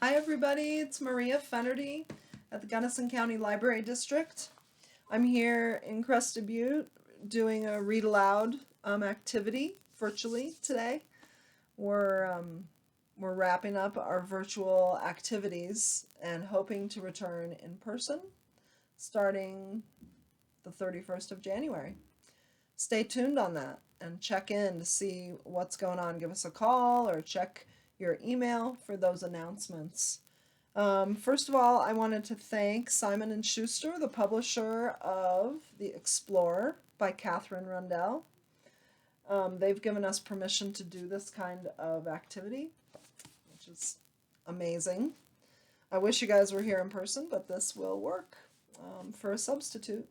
Hi everybody, it's Maria Fennerty at the Gunnison County Library District. I'm here in Crested Butte doing a read aloud activity virtually today. We're wrapping up our virtual activities and hoping to return in person starting the 31st of January. Stay tuned on that and check in to see what's going on. Give us a call or check your email for those announcements. First of all, I wanted to thank Simon & Schuster, the publisher of The Explorer by Katherine Rundell. They've given us permission to do this kind of activity, which is amazing. I wish you guys were here in person, but this will work for a substitute.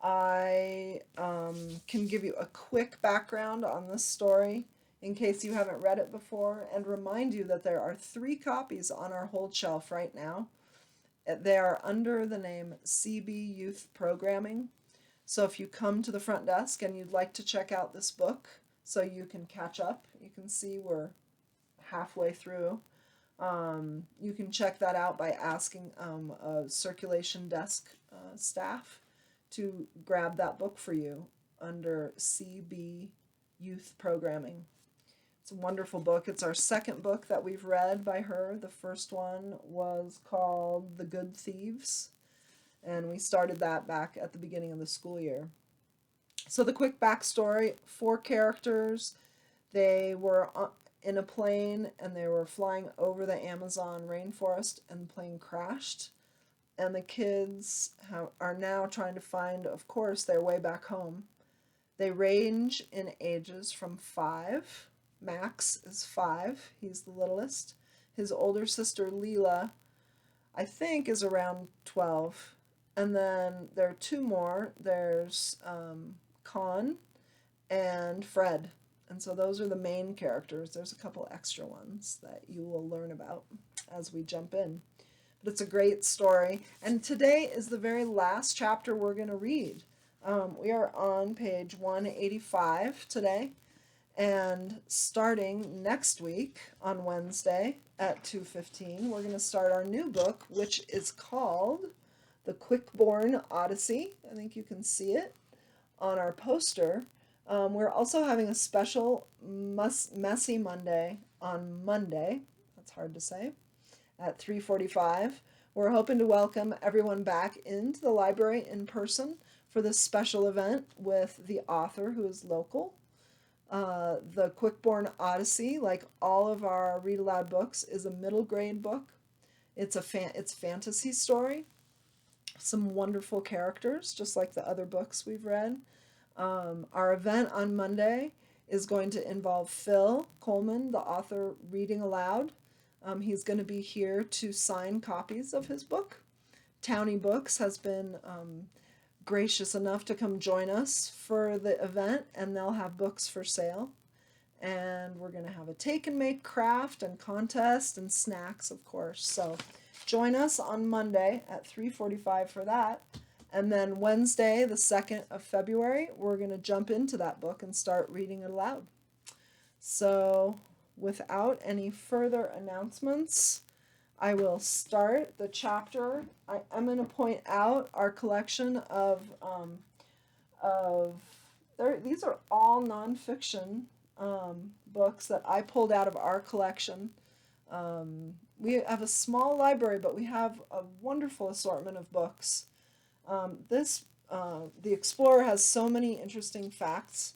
I can give you a quick background on this story in case you haven't read it before, and remind you that there are 3 copies on our hold shelf right now. They are under the name CB Youth Programming. So if you come to the front desk and you'd like to check out this book so you can catch up, you can see we're halfway through. You can check that out by asking a circulation desk staff to grab that book for you under CB Youth Programming. It's a wonderful book. It's our second book that we've read by her. The first one was called The Good Thieves, and we started that back at the beginning of the school year. So the quick backstory, 4 characters. They were in a plane and they were flying over the Amazon rainforest, and the plane crashed. And the kids are now trying to find, of course, their way back home. They range in ages from 5. Max is 5. He's the littlest. His older sister, Leela, I think is around 12. And then there are 2 more. There's Con and Fred. And so those are the main characters. There's a couple extra ones that you will learn about as we jump in. But it's a great story. And today is the very last chapter we're going to read. We are on page 185 today. And starting next week on Wednesday at 2:15, we're going to start our new book, which is called The Quickborn Odyssey. I think you can see it on our poster. We're also having a special Messy Monday on Monday. That's hard to say. At 3:45. We're hoping to welcome everyone back into the library in person for this special event with the author who is local. The Quickborn Odyssey, like all of our read aloud books, is a middle grade book. It's fantasy story. Some wonderful characters, just like the other books we've read. Our event on Monday is going to involve Phil Coleman, the author, reading aloud. He's going to be here to sign copies of his book. Townie Books has been gracious enough to come join us for the event, and they'll have books for sale. And we're going to have a take and make craft and contest and snacks, of course. So join us on Monday at 3:45 for that. And then Wednesday, the 2nd of February, we're going to jump into that book and start reading it aloud. So without any further announcements, I will start the chapter. I'm going to point out our collection of these are all nonfiction books that I pulled out of our collection. We have a small library, but we have a wonderful assortment of books. The Explorer has so many interesting facts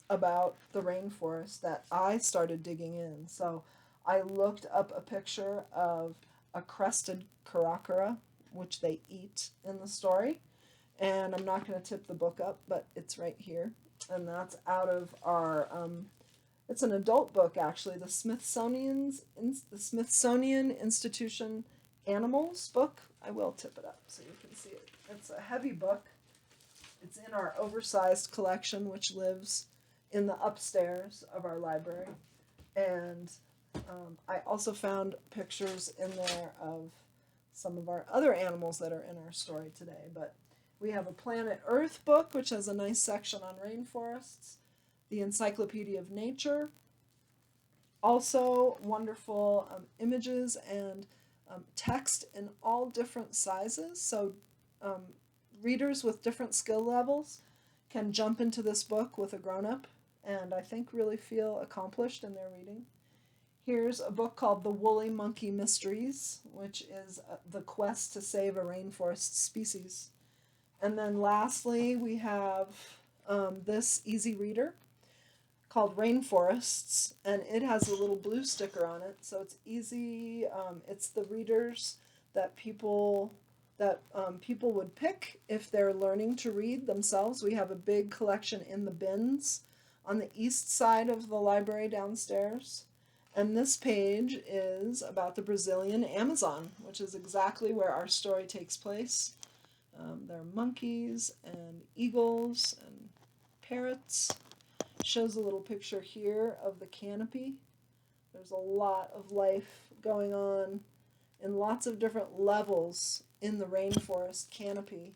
about the rainforest that I started digging in. So I looked up a picture of a crested caracara, which they eat in the story. And I'm not going to tip the book up, but it's right here. And that's out of our, it's an adult book actually, the Smithsonian Institution Animals book. I will tip it up so you can see it. It's a heavy book. It's in our oversized collection, which lives in the upstairs of our library. And I also found pictures in there of some of our other animals that are in our story today. But we have a Planet Earth book, which has a nice section on rainforests, the Encyclopedia of Nature, Also, wonderful images and text in all different sizes. So, um, readers with different skill levels can jump into this book with a grown up and I think really feel accomplished in their reading. Here's a book called The Woolly Monkey Mysteries, which is the quest to save a rainforest species. And then lastly, we have this easy reader called Rainforests, and it has a little blue sticker on it, so it's easy. It's the readers that people would pick if they're learning to read themselves. We have a big collection in the bins on the east side of the library downstairs. And this page is about the Brazilian Amazon, which is exactly where our story takes place. There are monkeys and eagles and parrots. Shows a little picture here of the canopy. There's a lot of life going on in lots of different levels in the rainforest canopy.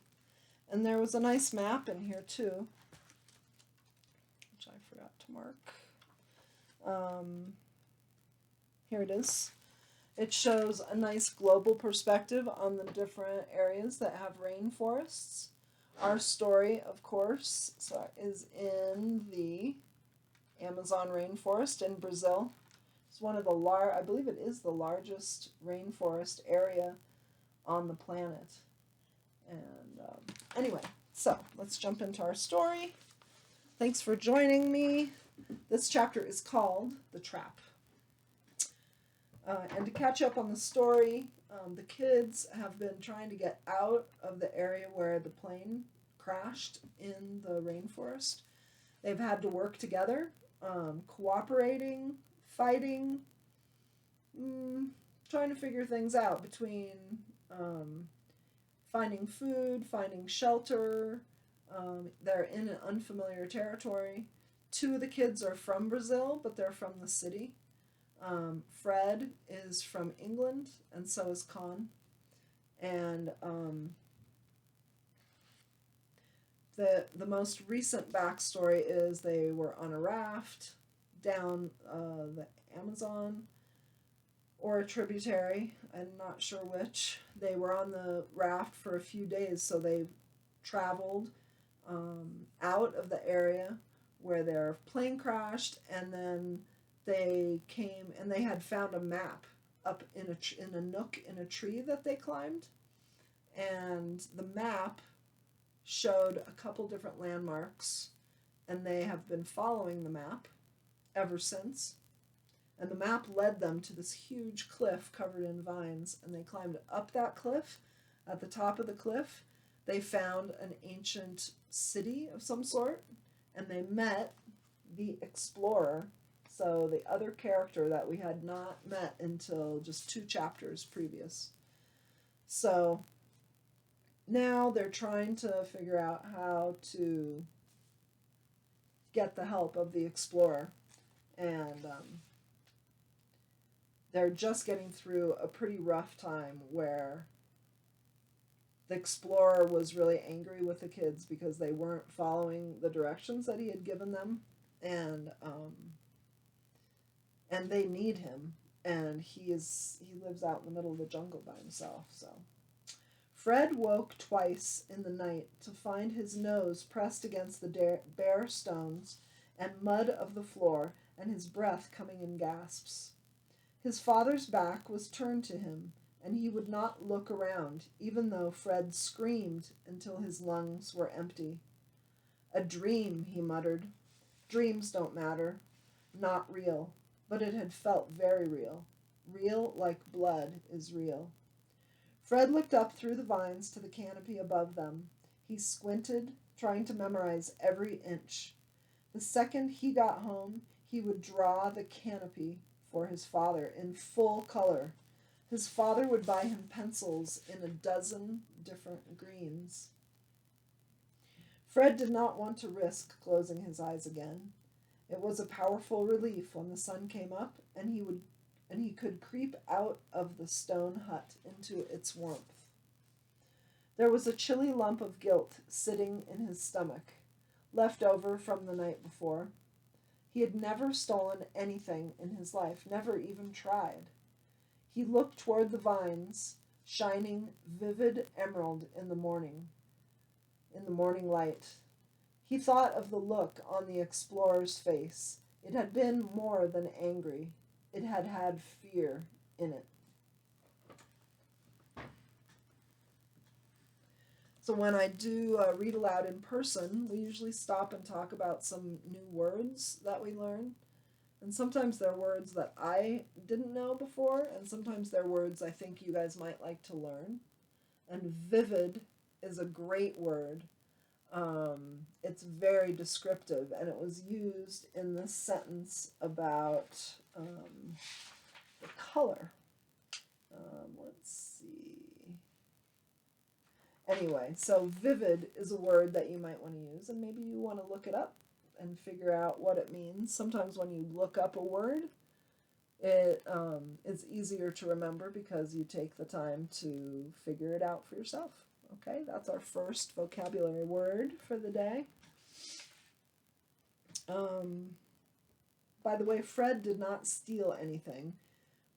And there was a nice map in here too, which I forgot to mark. Here it is. It shows a nice global perspective on the different areas that have rainforests. Our story, of course, is in the Amazon rainforest in Brazil. It's one of the I believe it is the largest rainforest area on the planet. And anyway, so let's jump into our story. Thanks for joining me. This chapter is called The Trap. And to catch up on the story, the kids have been trying to get out of the area where the plane crashed in the rainforest. They've had to work together, cooperating, fighting, trying to figure things out between finding food, finding shelter. They're in an unfamiliar territory. Two of the kids are from Brazil, but they're from the city. Fred is from England, and so is Con. And the most recent backstory is they were on a raft down the Amazon or a tributary. I'm not sure which. They were on the raft for a few days, so they traveled out of the area where their plane crashed, and then they came and they had found a map up in a nook in a tree that they climbed, and the map showed a couple different landmarks, and they have been following the map ever since. And the map led them to this huge cliff covered in vines, and they climbed up that cliff. At the top of the cliff, they found an ancient city of some sort, and they met the explorer, so the other character that we had not met until just 2 chapters previous. So now they're trying to figure out how to get the help of the explorer, and they're just getting through a pretty rough time where the explorer was really angry with the kids because they weren't following the directions that he had given them, and they need him, and he lives out in the middle of the jungle by himself. So Fred woke twice in the night to find his nose pressed against the bare stones and mud of the floor, and his breath coming in gasps. His father's back was turned to him, and he would not look around, even though Fred screamed until his lungs were empty. "A dream," he muttered. "Dreams don't matter. Not real." But it had felt very real. Real like blood is real. Fred looked up through the vines to the canopy above them. He squinted, trying to memorize every inch. The second he got home, he would draw the canopy for his father in full color. His father would buy him pencils in a dozen different greens. Fred did not want to risk closing his eyes again. It was a powerful relief when the sun came up and he could creep out of the stone hut into its warmth. There was a chilly lump of guilt sitting in his stomach, left over from the night before. He had never stolen anything in his life, never even tried. He looked toward the vines, shining vivid emerald in the morning light. He thought of the look on the explorer's face. It had been more than angry. It had had fear in it. So when I do read aloud in person, we usually stop and talk about some new words that we learn. And sometimes they're words that I didn't know before, and sometimes they're words I think you guys might like to learn. And vivid is a great word. It's very descriptive, and it was used in this sentence about the color. Let's see. Anyway, so vivid is a word that you might want to use, and maybe you want to look it up and figure out what it means. Sometimes when you look up a word, it's easier to remember because you take the time to figure it out for yourself. Okay, that's our first vocabulary word for the day. By the way, Fred did not steal anything,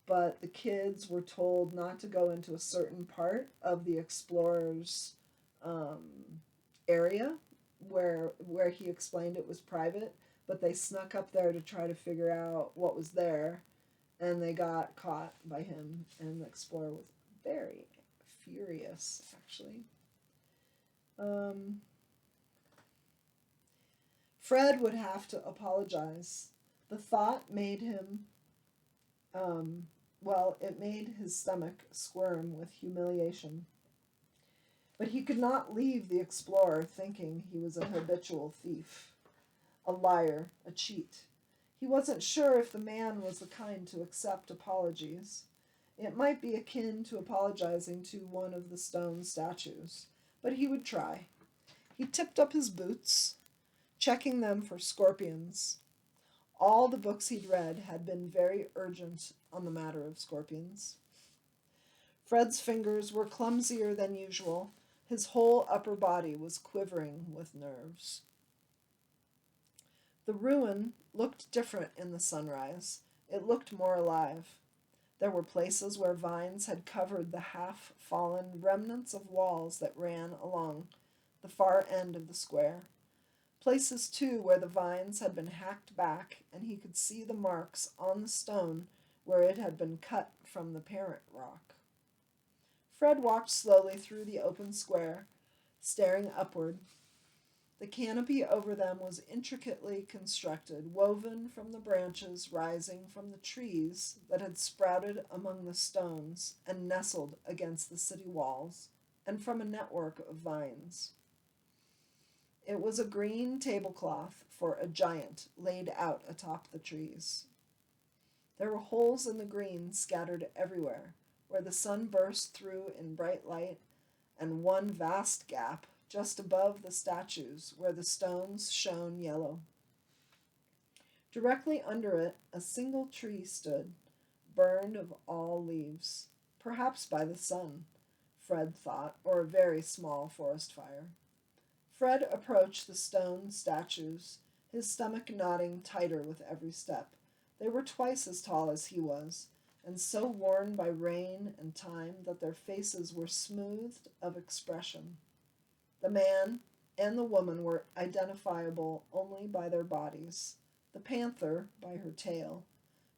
but the kids were told not to go into a certain part of the explorer's area where he explained it was private, but they snuck up there to try to figure out what was there, and they got caught by him, and the explorer was very furious, actually. Fred would have to apologize. The thought made him, it made his stomach squirm with humiliation. But he could not leave the explorer thinking he was a habitual thief, a liar, a cheat. He wasn't sure if the man was the kind to accept apologies. It might be akin to apologizing to one of the stone statues, but he would try. He tipped up his boots, checking them for scorpions. All the books he'd read had been very urgent on the matter of scorpions. Fred's fingers were clumsier than usual. His whole upper body was quivering with nerves. The ruin looked different in the sunrise. It looked more alive. There were places where vines had covered the half-fallen remnants of walls that ran along the far end of the square. Places, too, where the vines had been hacked back, and he could see the marks on the stone where it had been cut from the parent rock. Fred walked slowly through the open square, staring upward. The canopy over them was intricately constructed, woven from the branches rising from the trees that had sprouted among the stones and nestled against the city walls, and from a network of vines. It was a green tablecloth for a giant laid out atop the trees. There were holes in the green scattered everywhere, where the sun burst through in bright light, and one vast gap just above the statues where the stones shone yellow. Directly under it, a single tree stood, burned of all leaves, perhaps by the sun, Fred thought, or a very small forest fire. Fred approached the stone statues, his stomach knotting tighter with every step. They were twice as tall as he was, and so worn by rain and time that their faces were smoothed of expression. The man and the woman were identifiable only by their bodies, the panther by her tail,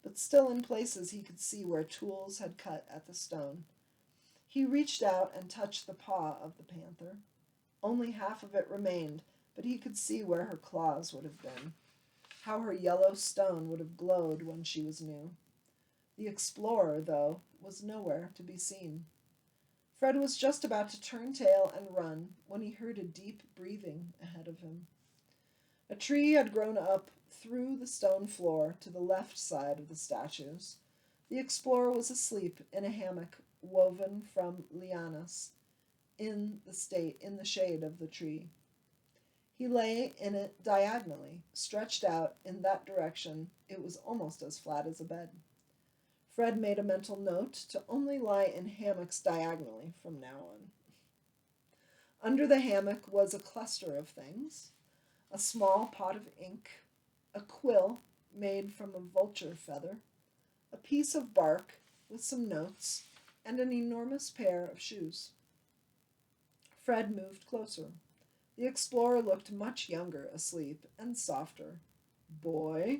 but still in places he could see where tools had cut at the stone. He reached out and touched the paw of the panther. Only half of it remained, but he could see where her claws would have been, how her yellow stone would have glowed when she was new. The explorer, though, was nowhere to be seen. Fred was just about to turn tail and run when he heard a deep breathing ahead of him. A tree had grown up through the stone floor to the left side of the statues. The explorer was asleep in a hammock woven from lianas in the shade of the tree. He lay in it diagonally, stretched out in that direction. It was almost as flat as a bed. Fred made a mental note to only lie in hammocks diagonally from now on. Under the hammock was a cluster of things: a small pot of ink, a quill, made from a vulture feather, a piece of bark with some notes, and an enormous pair of shoes. Fred moved closer. The explorer looked much younger asleep and softer. Boy?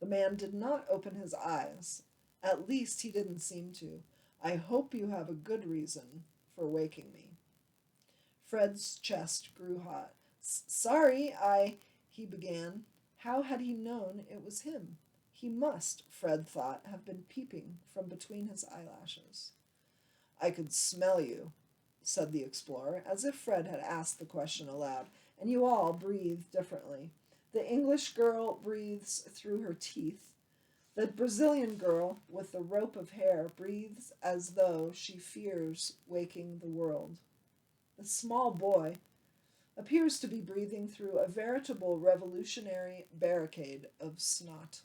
The man did not open his eyes. At least he didn't seem to. I hope you have a good reason for waking me. Fred's chest grew hot. Sorry, he began. How had he known it was him? He must, Fred thought, have been peeping from between his eyelashes. I could smell you, said the explorer, as if Fred had asked the question aloud, and you all breathed differently. The English girl breathes through her teeth. The Brazilian girl with the rope of hair breathes as though she fears waking the world. The small boy appears to be breathing through a veritable revolutionary barricade of snot.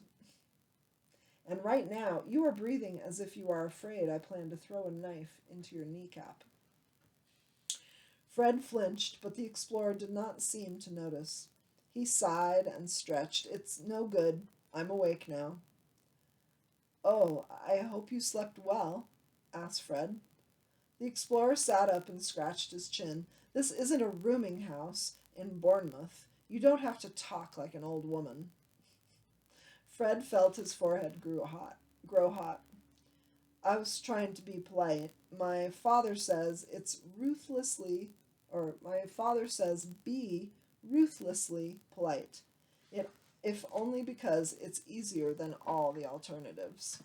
And right now, you are breathing as if you are afraid I plan to throw a knife into your kneecap. Fred flinched, but the explorer did not seem to notice. He sighed and stretched. It's no good. I'm awake now. Oh, I hope you slept well, asked Fred. The explorer sat up and scratched his chin. This isn't a rooming house in Bournemouth. You don't have to talk like an old woman. Fred felt his forehead grow hot. I was trying to be polite. My father says be ruthlessly polite. If only because it's easier than all the alternatives.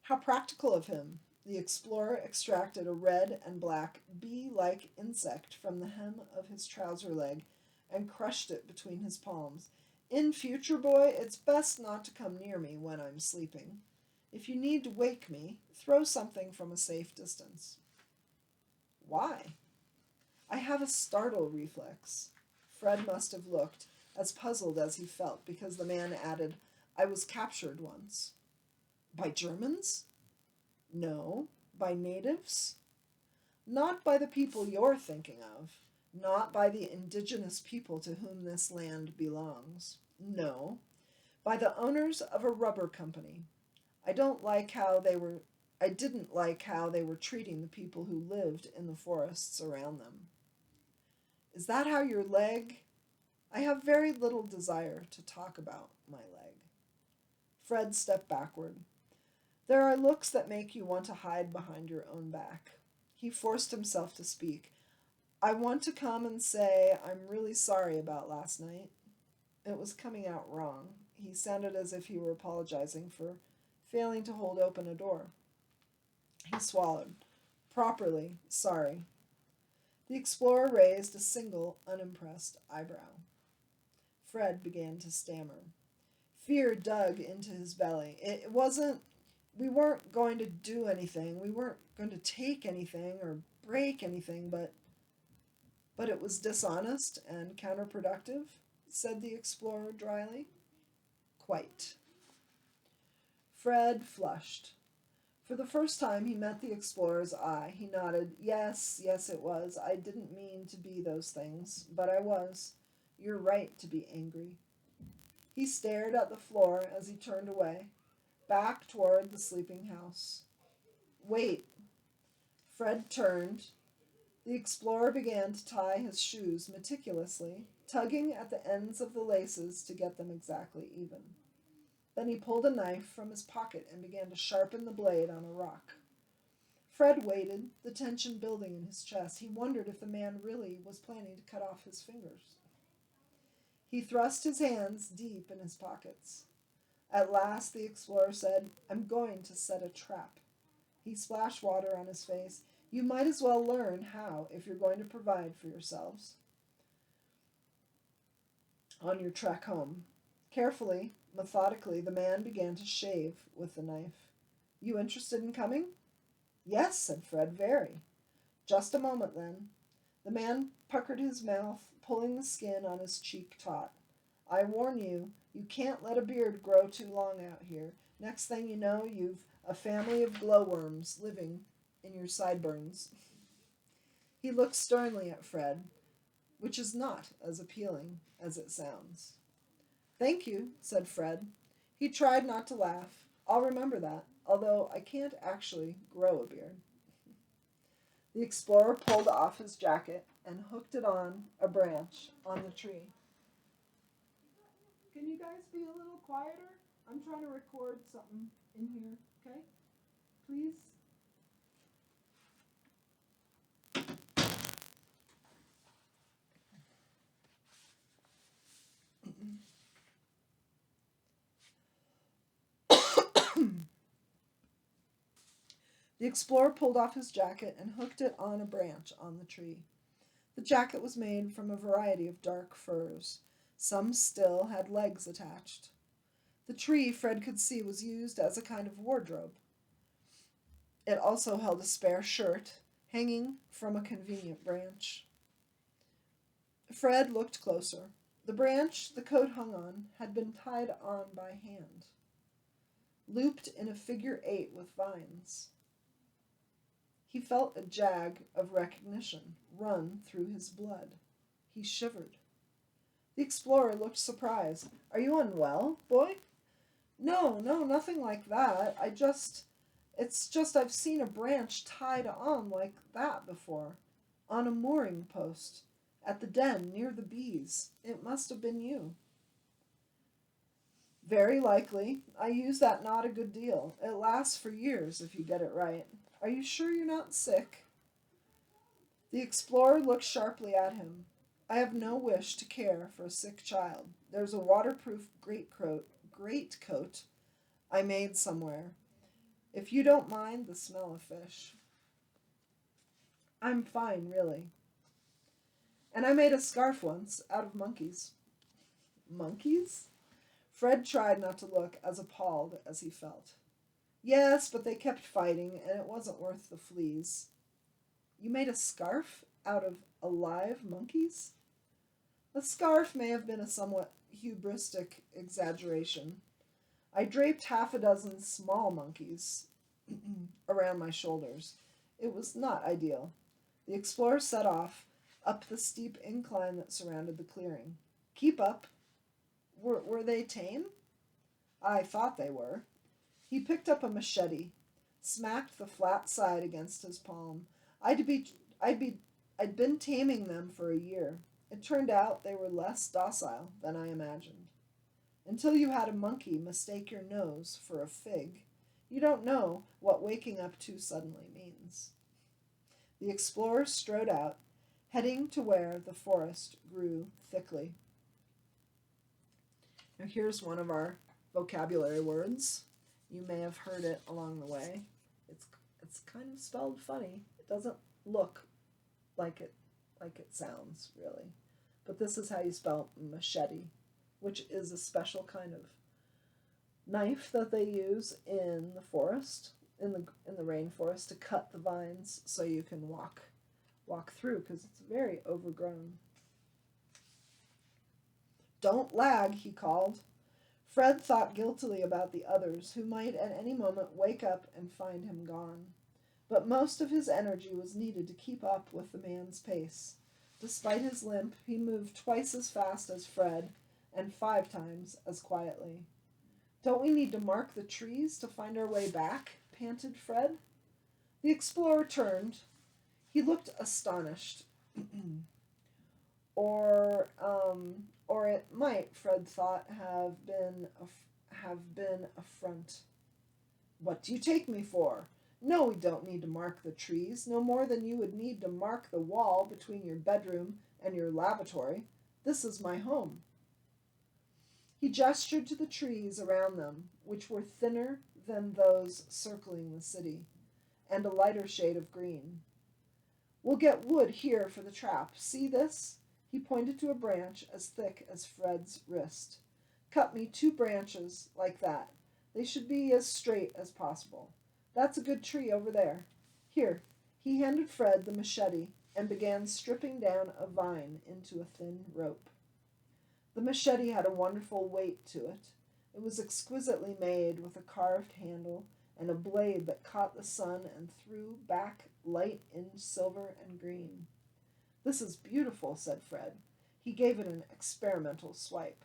How practical of him! The explorer extracted a red and black bee-like insect from the hem of his trouser leg and crushed it between his palms. In future, boy, it's best not to come near me when I'm sleeping. If you need to wake me, throw something from a safe distance. Why? I have a startle reflex. Fred must have looked as puzzled as he felt because the man added, I was captured once. By Germans? No. By natives? Not by the people you're thinking of. Not by the indigenous people to whom this land belongs. No. By the owners of a rubber company. I didn't like how they were treating the people who lived in the forests around them. Is that how your leg? I have very little desire to talk about my leg. Fred stepped backward. There are looks that make you want to hide behind your own back. He forced himself to speak. I want to come and say I'm really sorry about last night. It was coming out wrong. He sounded as if he were apologizing for failing to hold open a door. He swallowed. Properly sorry. The explorer raised a single, unimpressed eyebrow. Fred began to stammer. Fear dug into his belly. We weren't going to do anything. We weren't going to take anything or break anything, but it was dishonest and counterproductive, said the explorer dryly. Quite. Fred flushed. For the first time he met the explorer's eye. He nodded. Yes, it was. I didn't mean to be those things, but I was. You're right to be angry. He stared at the floor as he turned away, back toward the sleeping house. Wait. Fred turned. The explorer began to tie his shoes meticulously, tugging at the ends of the laces to get them exactly even. Then he pulled a knife from his pocket and began to sharpen the blade on a rock. Fred waited, the tension building in his chest. He wondered if the man really was planning to cut off his fingers. He thrust his hands deep in his pockets. At last the explorer said, I'm going to set a trap. He splashed water on his face. You might as well learn how if you're going to provide for yourselves on your trek home. Carefully, methodically, the man began to shave with the knife. You interested in coming? Yes, said Fred, very. Just a moment, then. The man puckered his mouth, pulling the skin on his cheek taut. I warn you, you can't let a beard grow too long out here. Next thing you know, you've a family of glowworms living in your sideburns. He looked sternly at Fred. which is not as appealing as it sounds. Thank you, said Fred. He tried not to laugh. I'll remember that, although I can't actually grow a beard. The explorer pulled off his jacket and hooked it on a branch on the tree. Can you guys be a little quieter? I'm trying to record something in here, okay? Please? The explorer pulled off his jacket and hooked it on a branch on the tree. The jacket was made from a variety of dark furs. Some still had legs attached. The tree, Fred could see, was used as a kind of wardrobe. It also held a spare shirt hanging from a convenient branch. Fred looked closer. The branch the coat hung on had been tied on by hand, looped in a figure 8 with vines. He felt a jag of recognition run through his blood. He shivered. The explorer looked surprised. Are you unwell, boy? No, nothing like that. It's just I've seen a branch tied on like that before, on a mooring post, at the den near the bees. It must have been you. Very likely. I use that knot a good deal. It lasts for years if you get it right. Are you sure you're not sick? The explorer looked sharply at him. I have no wish to care for a sick child. There's a waterproof greatcoat I made somewhere. If you don't mind the smell of fish. I'm fine, really. And I made a scarf once out of monkeys. Monkeys? Fred tried not to look as appalled as he felt. Yes, but they kept fighting, and it wasn't worth the fleas. You made a scarf out of alive monkeys? A scarf may have been a somewhat hubristic exaggeration. I draped half a dozen small monkeys around my shoulders. It was not ideal. The explorer set off up the steep incline that surrounded the clearing. Keep up. Were they tame? I thought they were. He picked up a machete, smacked the flat side against his palm. I'd been taming them for a year. It turned out they were less docile than I imagined. Until you had a monkey mistake your nose for a fig, you don't know what waking up too suddenly means. The explorer strode out, heading to where the forest grew thickly. Now here's one of our vocabulary words. You may have heard it along the way. It's kind of spelled funny. It doesn't look like it sounds, really. But this is how you spell machete, which is a special kind of knife that they use in the forest, in the rainforest, to cut the vines so you can walk through, because it's very overgrown. Don't lag, he called. Fred thought guiltily about the others, who might at any moment wake up and find him gone. But most of his energy was needed to keep up with the man's pace. Despite his limp, he moved twice as fast as Fred, and 5 times as quietly. Don't we need to mark the trees to find our way back? Panted Fred. The explorer turned. He looked astonished. Or it might, Fred thought, have been affront. What do you take me for? No, we don't need to mark the trees, no more than you would need to mark the wall between your bedroom and your lavatory. This is my home. He gestured to the trees around them, which were thinner than those circling the city, and a lighter shade of green. We'll get wood here for the trap. See this? He pointed to a branch as thick as Fred's wrist. Cut me 2 branches like that. They should be as straight as possible. That's a good tree over there. Here. He handed Fred the machete and began stripping down a vine into a thin rope. The machete had a wonderful weight to it. It was exquisitely made, with a carved handle and a blade that caught the sun and threw back light in silver and green. "This is beautiful," said Fred. He gave it an experimental swipe.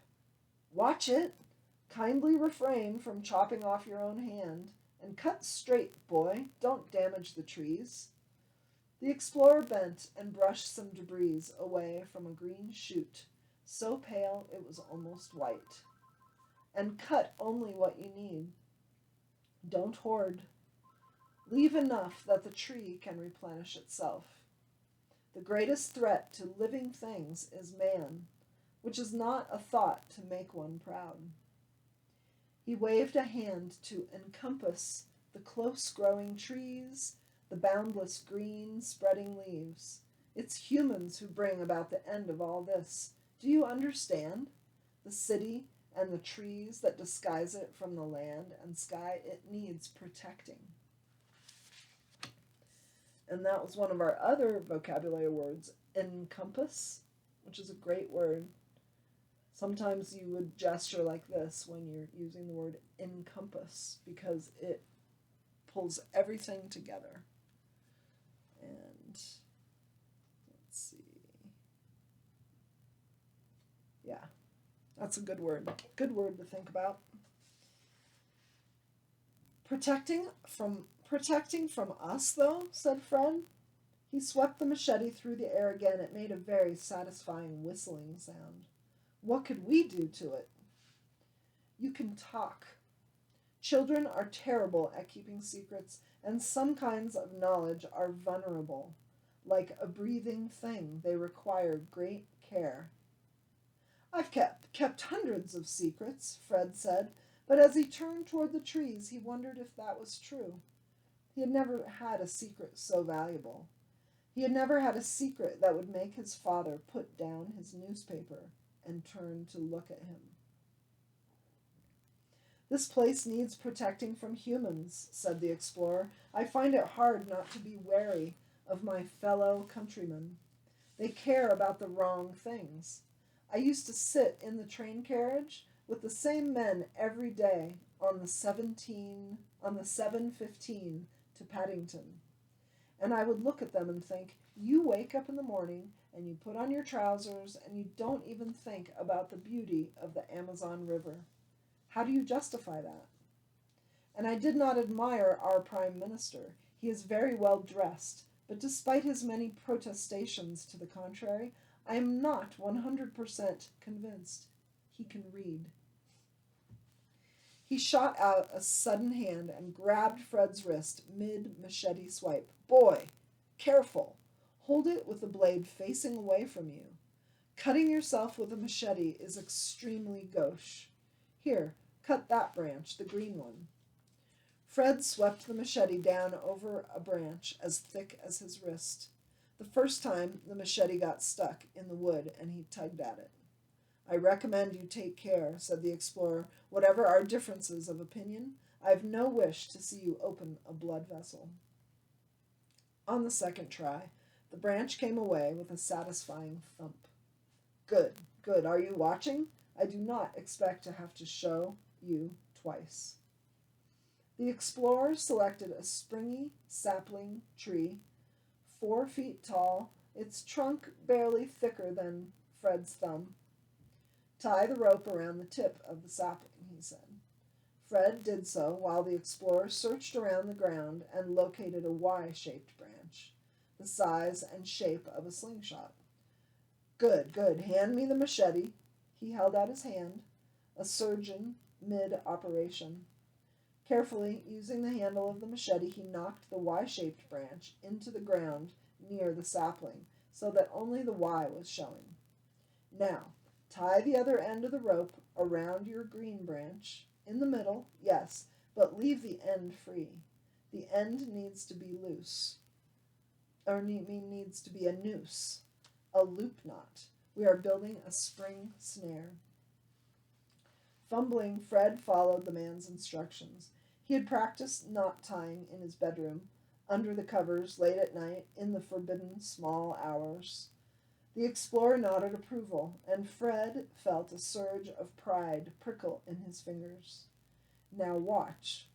"Watch it! Kindly refrain from chopping off your own hand. And cut straight, boy. Don't damage the trees." The explorer bent and brushed some debris away from a green shoot, so pale it was almost white. "And cut only what you need. Don't hoard. Leave enough that the tree can replenish itself. The greatest threat to living things is man, which is not a thought to make one proud." He waved a hand to encompass the close-growing trees, the boundless green spreading leaves. "It's humans who bring about the end of all this. Do you understand? The city and the trees that disguise it from the land and sky, it needs protecting." And that was one of our other vocabulary words, encompass, which is a great word. Sometimes you would gesture like this when you're using the word encompass because it pulls everything together. And let's see. Yeah, that's a good word. Good word to think about. Protecting from us, though, said Fred. He swept the machete through the air again. It made a very satisfying whistling sound. "What could we do to it?" "You can talk. Children are terrible at keeping secrets, and some kinds of knowledge are vulnerable. Like a breathing thing, they require great care." "I've kept hundreds of secrets," Fred said, but as he turned toward the trees, he wondered if that was true. He had never had a secret so valuable. He had never had a secret that would make his father put down his newspaper and turn to look at him. "This place needs protecting from humans," said the explorer. "I find it hard not to be wary of my fellow countrymen. They care about the wrong things. I used to sit in the train carriage with the same men every day on the 7:15 to Paddington. And I would look at them and think, you wake up in the morning and you put on your trousers and you don't even think about the beauty of the Amazon River. How do you justify that? And I did not admire our Prime Minister. He is very well dressed, but despite his many protestations to the contrary, I am not 100% convinced he can read." He shot out a sudden hand and grabbed Fred's wrist mid-machete swipe. "Boy, careful. Hold it with the blade facing away from you. Cutting yourself with a machete is extremely gauche. Here, cut that branch, the green one." Fred swept the machete down over a branch as thick as his wrist. The first time, the machete got stuck in the wood and he tugged at it. "I recommend you take care," said the explorer. "Whatever our differences of opinion, I have no wish to see you open a blood vessel." On the second try, the branch came away with a satisfying thump. "Good, good. Are you watching? I do not expect to have to show you twice." The explorer selected a springy sapling tree, 4 feet tall, its trunk barely thicker than Fred's thumb. "Tie the rope around the tip of the sapling," he said. Fred did so while the explorer searched around the ground and located a Y-shaped branch, the size and shape of a slingshot. "Good, good. Hand me the machete." He held out his hand, a surgeon mid-operation. Carefully, using the handle of the machete, he knocked the Y-shaped branch into the ground near the sapling, so that only the Y was showing. "Now, tie the other end of the rope around your green branch, in the middle, yes, but leave the end free. The end needs to be loose, or needs to be a noose, a loop knot. We are building a spring snare." Fumbling, Fred followed the man's instructions. He had practiced knot tying in his bedroom, under the covers, late at night, in the forbidden small hours. The explorer nodded approval, and Fred felt a surge of pride prickle in his fingers. "Now watch."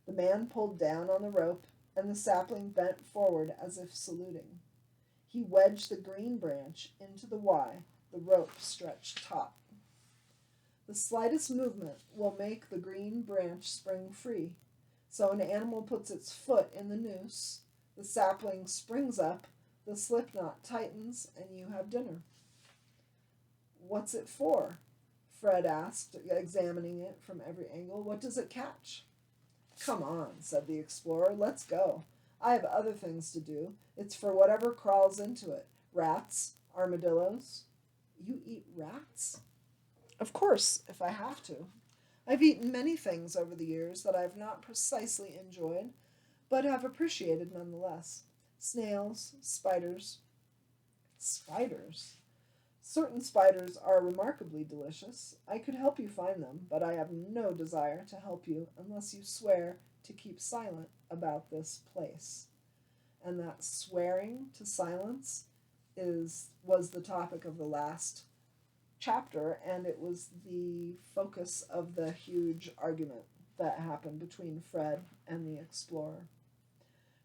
The man pulled down on the rope, and the sapling bent forward as if saluting. He wedged the green branch into the Y, the rope stretched taut. The slightest movement will make the green branch spring free. So an animal puts its foot in the noose, the sapling springs up, the slip knot tightens, and you have dinner. What's it for? Fred asked, examining it from every angle. What does it catch? Come on, said the explorer. Let's go. I have other things to do. It's for whatever crawls into it. Rats, armadillos. You eat rats? Of course, if I have to. I've eaten many things over the years that I have not precisely enjoyed, but have appreciated nonetheless. Snails, spiders. Spiders? Certain spiders are remarkably delicious. I could help you find them, but I have no desire to help you unless you swear to keep silent about this place. And that swearing to silence was the topic of the last chapter, and it was the focus of the huge argument that happened between Fred and the explorer.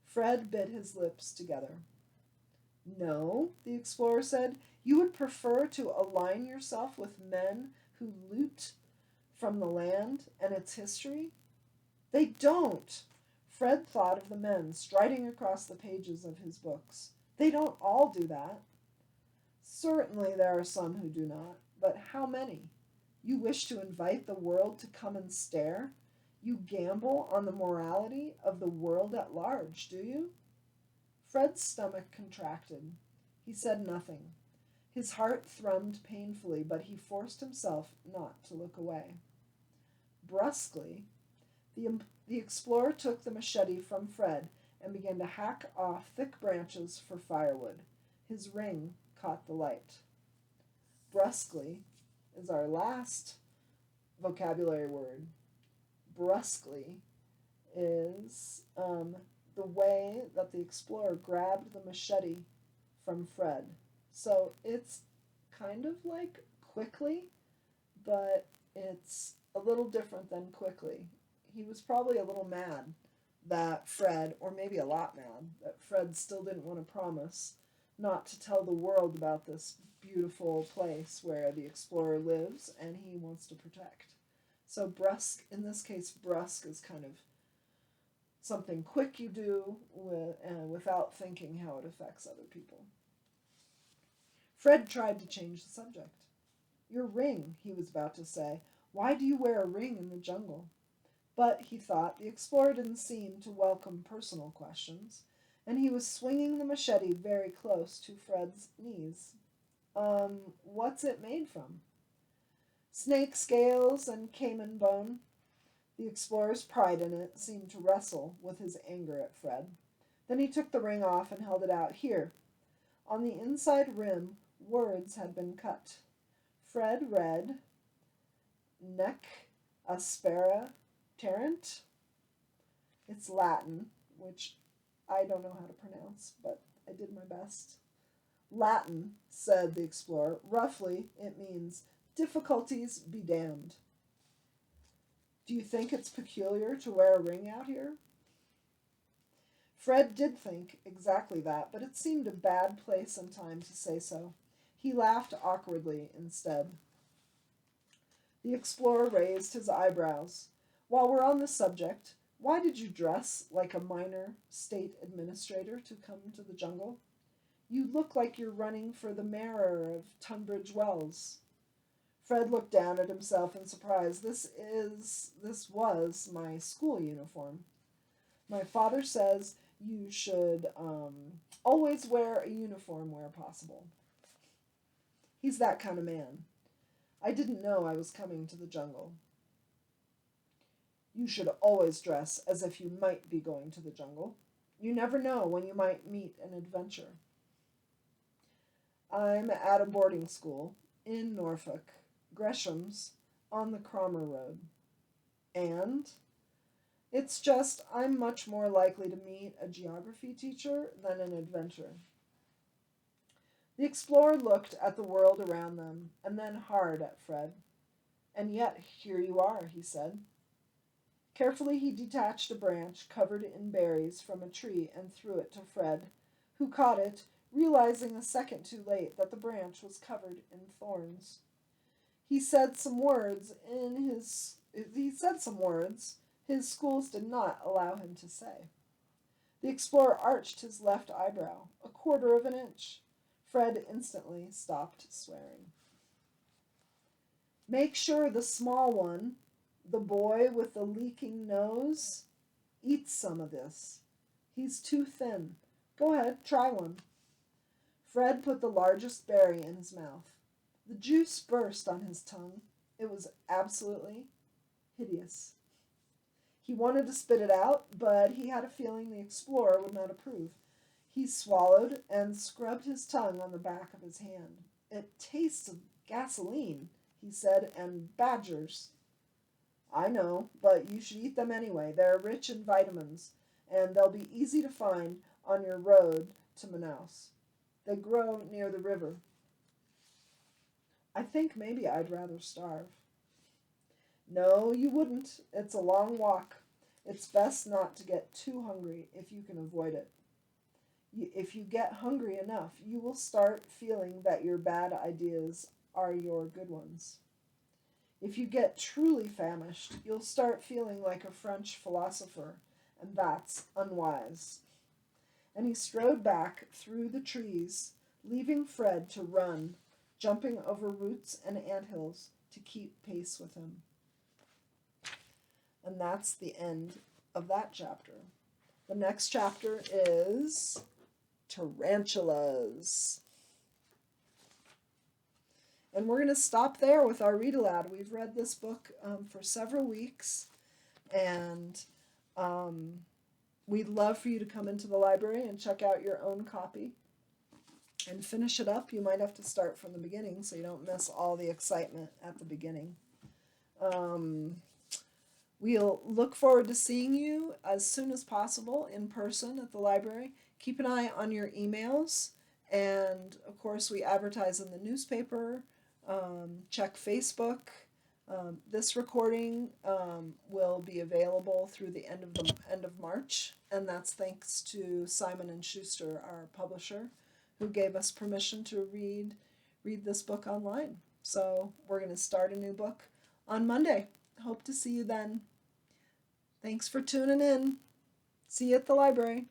Fred bit his lips together. No, the explorer said, you would prefer to align yourself with men who loot from the land and its history? They don't. Fred thought of the men striding across the pages of his books. They don't all do that. Certainly there are some who do not, but how many? You wish to invite the world to come and stare? You gamble on the morality of the world at large, do you? Fred's stomach contracted. He said nothing. His heart thrummed painfully, but he forced himself not to look away. Brusquely, the explorer took the machete from Fred and began to hack off thick branches for firewood. His ring caught the light. Brusquely is our last vocabulary word. Brusquely is the way that the explorer grabbed the machete from Fred. So it's kind of like quickly, but it's a little different than quickly. He was probably a little mad that Fred, or maybe a lot mad, that Fred still didn't want to promise not to tell the world about this beautiful place where the explorer lives and he wants to protect. So brusque, in this case, brusque is kind of something quick you do without thinking how it affects other people. Fred tried to change the subject. Your ring, he was about to say. Why do you wear a ring in the jungle? But, he thought, the explorer didn't seem to welcome personal questions, and he was swinging the machete very close to Fred's knees. What's it made from? Snake scales and caiman bone. The explorer's pride in it seemed to wrestle with his anger at Fred. Then he took the ring off and held it out. Here. On the inside rim, words had been cut. Fred read, Nec aspera terrent. It's Latin, which I don't know how to pronounce, but I did my best. Latin, said the explorer. Roughly, it means difficulties be damned. Do you think it's peculiar to wear a ring out here? Fred did think exactly that, but it seemed a bad place and time to say so. He laughed awkwardly instead. The explorer raised his eyebrows. While we're on the subject, why did you dress like a minor state administrator to come to the jungle? You look like you're running for the mayor of Tunbridge Wells. Fred looked down at himself in surprise. This was my school uniform. My father says you should always wear a uniform where possible. He's that kind of man. I didn't know I was coming to the jungle. You should always dress as if you might be going to the jungle. You never know when you might meet an adventure. I'm at a boarding school in Norfolk, Gresham's, on the Cromer Road. And it's just I'm much more likely to meet a geography teacher than an adventurer. The explorer looked at the world around them, and then hard at Fred. And yet, here you are, he said. Carefully he detached a branch covered in berries from a tree and threw it to Fred, who caught it, realizing a second too late that the branch was covered in thorns. He said some words his schools did not allow him to say. The explorer arched his left eyebrow a quarter of an inch. Fred instantly stopped swearing. Make sure the small one, the boy with the leaking nose, eats some of this. He's too thin. Go ahead, try one. Fred put the largest berry in his mouth. The juice burst on his tongue. It was absolutely hideous. He wanted to spit it out, but he had a feeling the explorer would not approve. He swallowed and scrubbed his tongue on the back of his hand. It tastes of gasoline, he said, and badgers. I know, but you should eat them anyway. They're rich in vitamins, and they'll be easy to find on your road to Manaus. They grow near the river. I think maybe I'd rather starve. No, you wouldn't. It's a long walk. It's best not to get too hungry if you can avoid it. If you get hungry enough, you will start feeling that your bad ideas are your good ones. If you get truly famished, you'll start feeling like a French philosopher, and that's unwise. And he strode back through the trees, leaving Fred to run, jumping over roots and anthills to keep pace with him. And that's the end of that chapter. The next chapter is tarantulas. And we're going to stop there with our read aloud. We've read this book for several weeks, and we'd love for you to come into the library and check out your own copy and finish it up. You might have to start from the beginning so you don't miss all the excitement at the beginning. We'll look forward to seeing you as soon as possible in person at the library. Keep an eye on your emails, and of course we advertise in the newspaper. Check Facebook. This recording will be available through the end of March, and that's thanks to Simon & Schuster, our publisher, who gave us permission to read this book online. So we're going to start a new book on Monday. Hope to see you then. Thanks for tuning in. See you at the library.